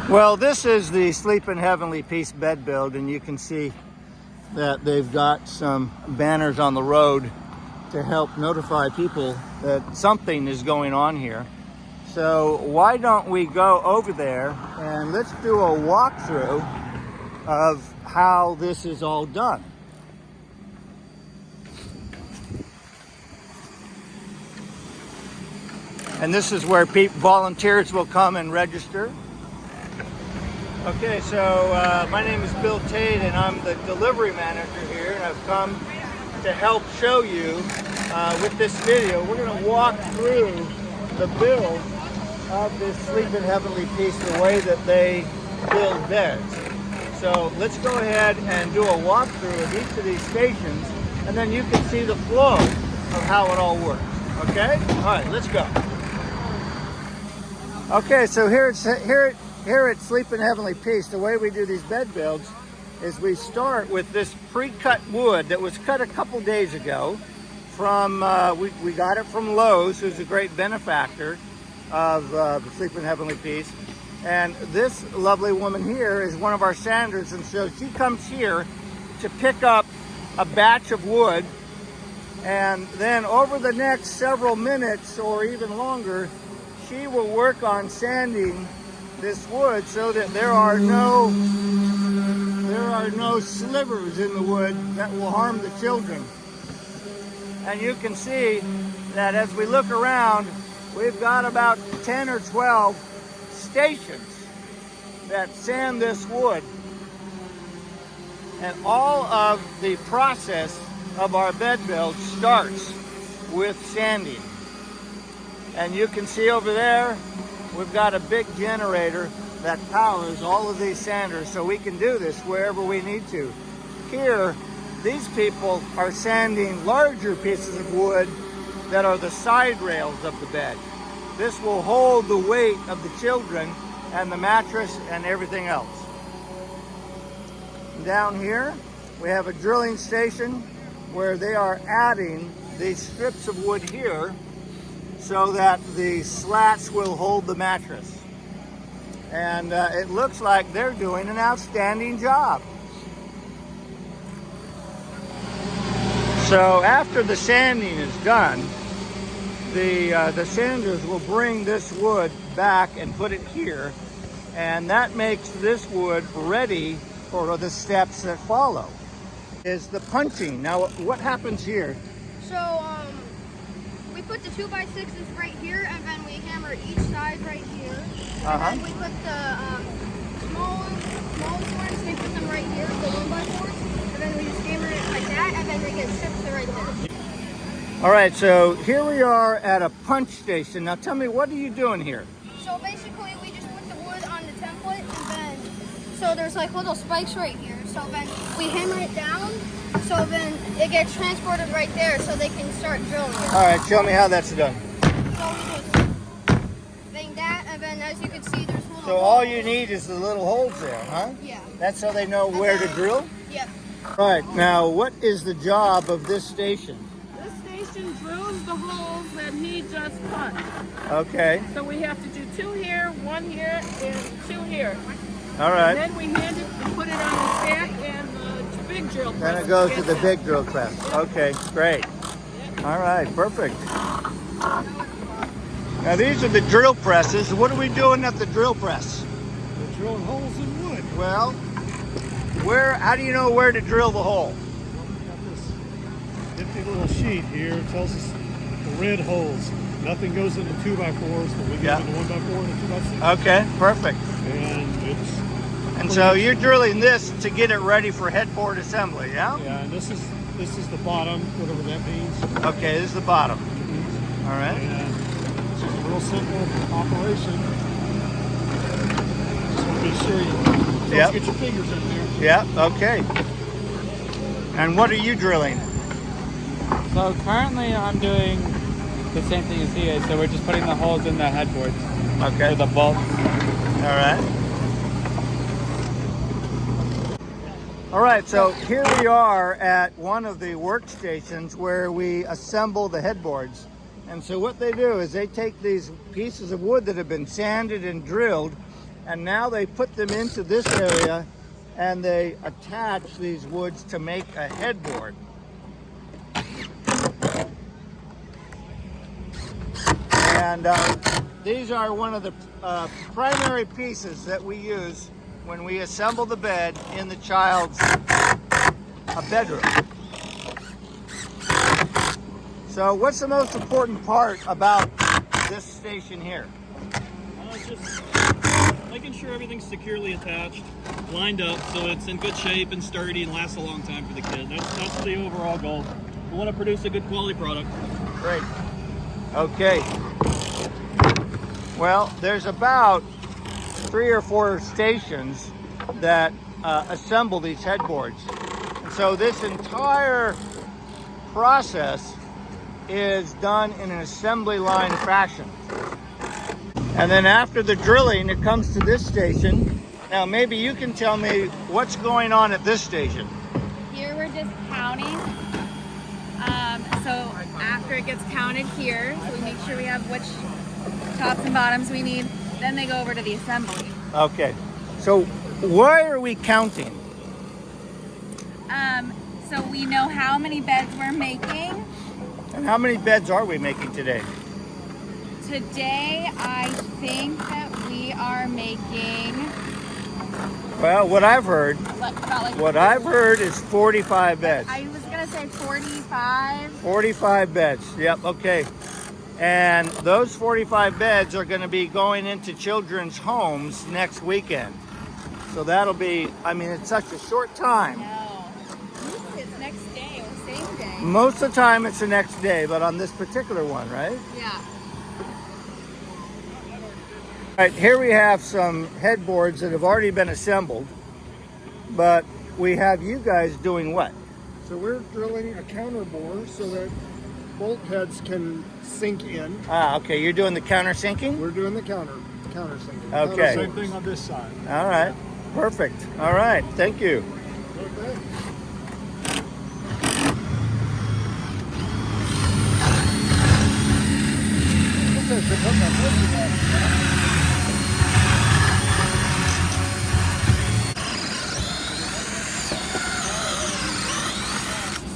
Well, this is the Sleep in Heavenly Peace bed build, and you can see that they've got some banners on the road to help notify people that something is going on here. So why don't we go over there and let's do a walkthrough of how this is all done. And this is where volunteers will come and register. Okay, so my name is Bill Tate and I'm the delivery manager here, and I've come to help show you with this video. We're going to walk through the build of this Sleep in Heavenly Peace, the way that they build beds. So let's go ahead and do a walkthrough of each of these stations, and then you can see the flow of how it all works. Okay? All right, let's go. Okay, so here at Sleep in Heavenly Peace, the way we do these bed builds is we start with this pre-cut wood that was cut a couple days ago from, we got it from Lowe's, who's a great benefactor of Sleep in Heavenly Peace. And this lovely woman here is one of our sanders, and so she comes here to pick up a batch of wood, and then over the next several minutes or even longer, she will work on sanding this wood so that there are no slivers in the wood that will harm the children. And you can see that as we look around, we've got about 10 or 12 stations that sand this wood. And all of the process of our bed build starts with sanding. And you can see over there, we've got a big generator that powers all of these sanders, so we can do this wherever we need to. Here, these people are sanding larger pieces of wood that are the side rails of the bed. This will hold the weight of the children and the mattress and everything else. Down here, we have a drilling station where they are adding these strips of wood here so that the slats will hold the mattress. And it looks like they're doing an outstanding job. So after the sanding is done, the sanders will bring this wood back and put it here, and that makes this wood ready for the steps that follow. Is the punching. Now what happens here? So we put the 2x6s right here, and then we hammer each side right here. And then we put the smallest ones, we put them right here, the 1x4s, and then we just hammer it like that, and then they get strips right there. All right, so here we are at a punch station. Now tell me, what are you doing here? So basically we just put the wood on the template, and then, so there's like little spikes right here. So then we hammer it down, so then it gets transported right there so they can start drilling it. All right, show me how that's done. So we just bang that, and then as you can see, there's little So all you need is the little holes there, huh? Yeah. That's so they know where to drill? Yep. All right, now what is the job of this station? This station drills the holes that he just cut. Okay. So we have to do 2 here, 1 here, and 2 here. All right. And then we hand it and put it on the stack and the big drill press. Then it goes to the big drill press. Okay, great. All right, perfect. Now these are the drill presses. What are we doing at the drill press? We're drilling holes in wood. Well, how do you know where to drill the hole? We got this nifty little sheet here. It tells us the red holes. Nothing goes into 2x4s, but we go into 1x4 and 2x6. Okay, perfect. And so you're drilling this to get it ready for headboard assembly, yeah? Yeah, and this is the bottom, whatever that means. Okay, this is the bottom. All right. And it's just a real simple operation. Just want to be sure you get your fingers in there. Yeah, okay. And what are you drilling? So currently I'm doing the same thing as he is, so we're just putting the holes in the headboards. Okay. For the bolts. All right. All right, so here we are at one of the workstations where we assemble the headboards. And so what they do is they take these pieces of wood that have been sanded and drilled, And now they put them into this area and they attach these woods to make a headboard. And these are one of the primary pieces that we use when we assemble the bed in the child's bedroom. So what's the most important part about this station here? Just making sure everything's securely attached, lined up, so it's in good shape and sturdy and lasts a long time for the kid. That's the overall goal. We want to produce a good quality product. Great. Okay. Well, there's about 3 or 4 stations that assemble these headboards. And so this entire process is done in an assembly line fashion. And then after the drilling, it comes to this station. Now, maybe you can tell me what's going on at this station. Here we're just counting. So after it gets counted here, so we make sure we have which tops and bottoms we need. Then they go over to the assembly. Okay. So why are we counting? So we know how many beds we're making. And how many beds are we making today? Today, I think that we are making. Well, what I've heard is 45 beds. I was gonna say 45. 45 beds. Yep. Okay. And those 45 beds are going to be going into children's homes next weekend. So that'll be. I mean, it's such a short time. No, usually it's next day or same day. Most of the time, it's the next day, but on this particular one, right? Yeah. All right, here we have some headboards that have already been assembled, but we have you guys doing what? So we're drilling a counter bore so that bolt heads can sink in. Ah, okay, you're doing the countersinking? We're doing the counter sinking. Okay. Same thing on this side. All right, perfect. All right, thank you. Okay.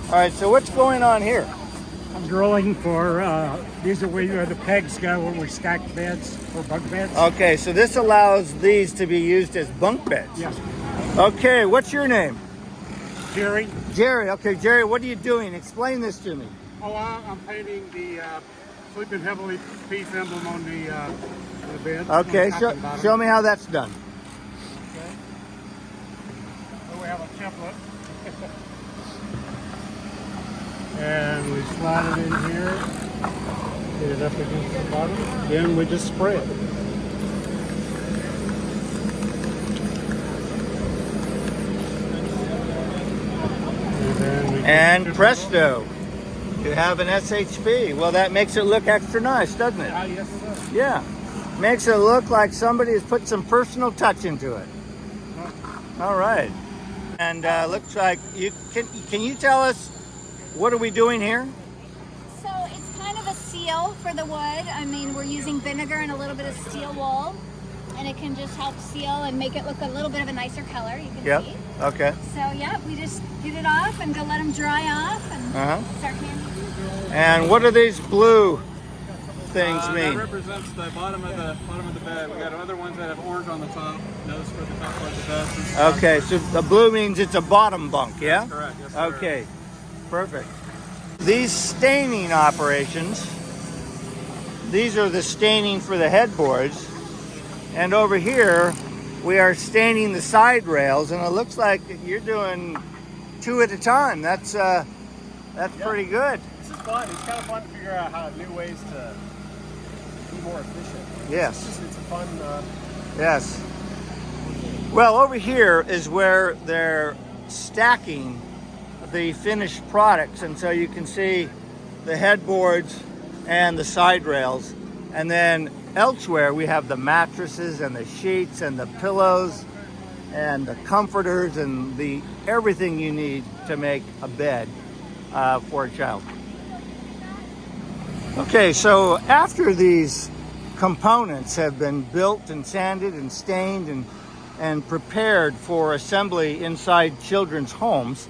All right, so what's going on here? I'm drilling for, these are where the pegs go when we stack beds or bunk beds. Okay, so this allows these to be used as bunk beds. Yes. Okay, what's your name? Jerry? Jerry. Okay, Jerry, what are you doing? Explain this to me. Oh, I'm painting the Sleeping Heavily Peace emblem on the bed. Okay, show me how that's done. Okay. So we have a template. And we slide it in here, get it up against the bottom, then we just spray it. And presto, you have an SHP. Well, that makes it look extra nice, doesn't it? Yes, sir. Yeah, makes it look like somebody has put some personal touch into it. All right, and looks like you can you tell us what are we doing here? So it's kind of a seal for the wood. I mean, we're using vinegar and a little bit of steel wool, and it can just help seal and make it look a little bit of a nicer color. You can see. Okay. So yeah, we just get it off and go let them dry off and start handling. And what do these blue things That mean? represents the bottom of the bed. We got other ones that have orange on the top. Those for the top part of the bed. Okay, so the blue means it's a bottom bunk, yeah? That's correct. Yes, sir. Okay, perfect. These staining operations, these are the staining for the headboards. And over here, we are staining the side rails, and it looks like you're doing 2 at a time. That's pretty good. This is fun. It's kind of fun to figure out how new ways to be more efficient. Yes. It's a fun. Yes. Well, over here is where they're stacking the finished products, and so you can see the headboards and the side rails, and then elsewhere we have the mattresses and the sheets and the pillows and the comforters and the everything you need to make a bed for a child. Okay, so after these components have been built and sanded and stained and prepared for assembly inside children's homes.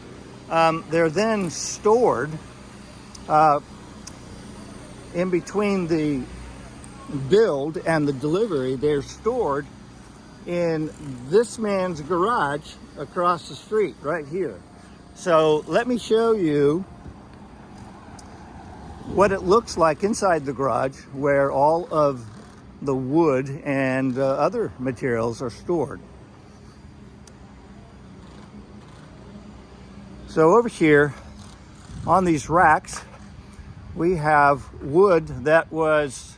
They're then stored in between the build and the delivery. They're stored in this man's garage across the street right here. So let me show you what it looks like inside the garage, where all of the wood and other materials are stored. So over here on these racks, we have wood that was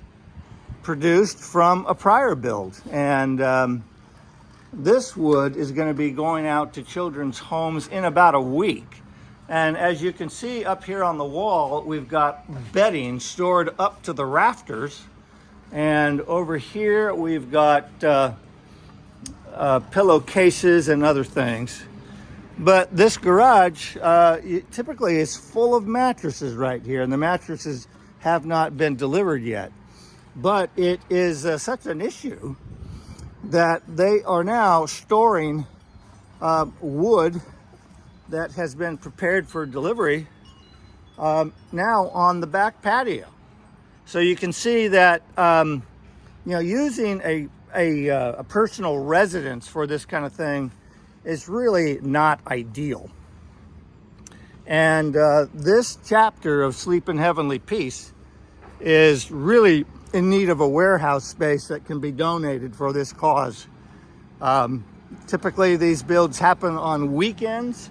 produced from a prior build. And this wood is going to be going out to children's homes in about a week. And as you can see up here on the wall, we've got bedding stored up to the rafters. And over here, we've got pillowcases and other things. But this garage typically is full of mattresses right here, and the mattresses have not been delivered yet. But it is such an issue that they are now storing wood that has been prepared for delivery now on the back patio. So you can see that using a personal residence for this kind of thing is really not ideal. And this chapter of Sleep in Heavenly Peace is really in need of a warehouse space that can be donated for this cause. Typically these builds happen on weekends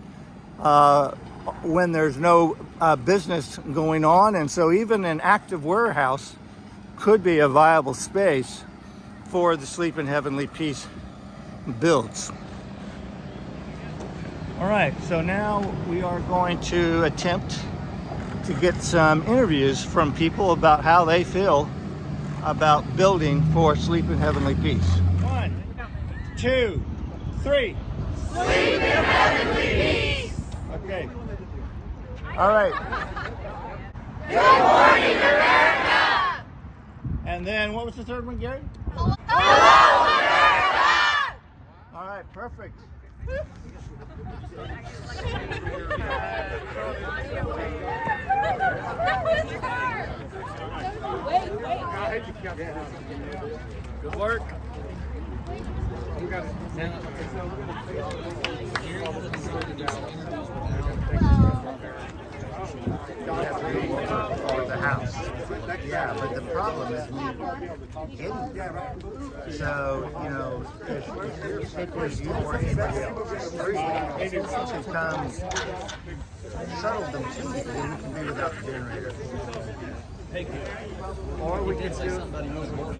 when there's no business going on, and so even an active warehouse could be a viable space for the Sleep in Heavenly Peace builds. All right, so now we are going to attempt to get some interviews from people about how they feel about building for Sleep in Heavenly Peace. 1, 2, 3. Sleep in Heavenly Peace. Okay. All right. Good morning, America. And then what was the third one, Gary? Hello, America. All right, perfect. Good work. For the house. Yeah, but the problem is we didn't. So, if you're sick as you or anybody else, to come shuttle them to you, then we can be without the generator. Or we can do